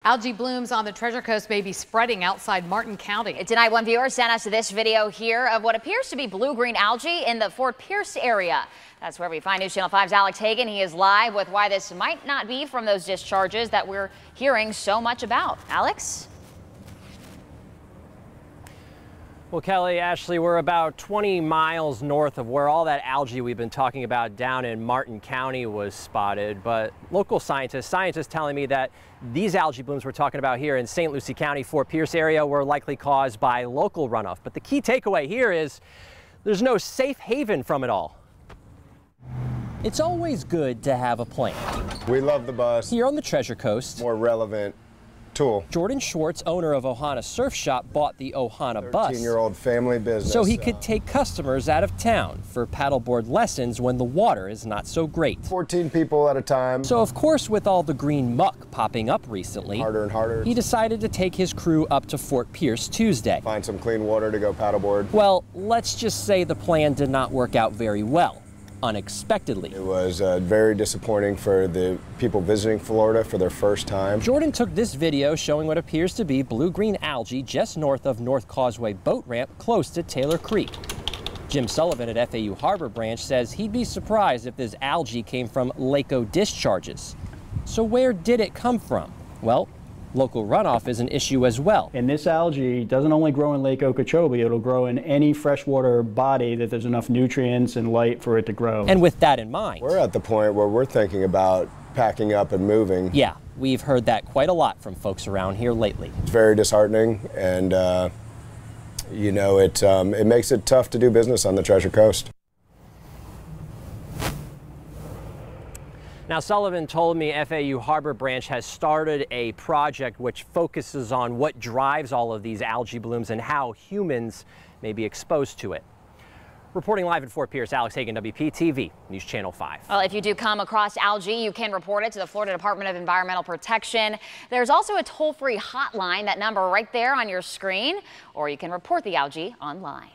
Algae blooms on the Treasure Coast may be spreading outside Martin County. Tonight, one viewer sent us this video here of what appears to be blue-green algae in the Fort Pierce area. That's where we find News Channel 5's Alex Hagan. He is live with why this might not be from those discharges that we're hearing so much about. Alex? Well, Kelly, Ashley, we're about 20 miles north of where all that algae we've been talking about down in Martin County was spotted. But local scientists telling me that these algae blooms we're talking about here in St. Lucie County, Fort Pierce area were likely caused by local runoff. But the key takeaway here is there's no safe haven from it all. It's always good to have a plan. We love the bus. Here on the Treasure Coast, more relevant tool. Jordan Schwartz, owner of Ohana Surf Shop, bought the Ohana Bus. 13-year-old family business. So he could take customers out of town for paddleboard lessons when the water is not so great. 14 people at a time. So of course, with all the green muck popping up recently, harder and harder, he decided to take his crew up to Fort Pierce Tuesday. Find some clean water to go paddleboard. Well, let's just say the plan did not work out very well. Unexpectedly. It was very disappointing for the people visiting Florida for their first time. Jordan took this video showing what appears to be blue-green algae just north of North Causeway boat ramp close to Taylor Creek. Jim Sullivan at FAU Harbor Branch says he'd be surprised if this algae came from Lake-O discharges. So where did it come from? Well, local runoff is an issue as well. And this algae doesn't only grow in Lake Okeechobee, it'll grow in any freshwater body that there's enough nutrients and light for it to grow. And with that in mind, we're at the point where we're thinking about packing up and moving. Yeah, we've heard that quite a lot from folks around here lately. It's very disheartening, and you know, it makes it tough to do business on the Treasure Coast. Now, Sullivan told me FAU Harbor Branch has started a project which focuses on what drives all of these algae blooms and how humans may be exposed to it. Reporting live in Fort Pierce, Alex Hagan, WPTV, News Channel 5. Well, if you do come across algae, you can report it to the Florida Department of Environmental Protection. There's also a toll-free hotline, that number right there on your screen, or you can report the algae online.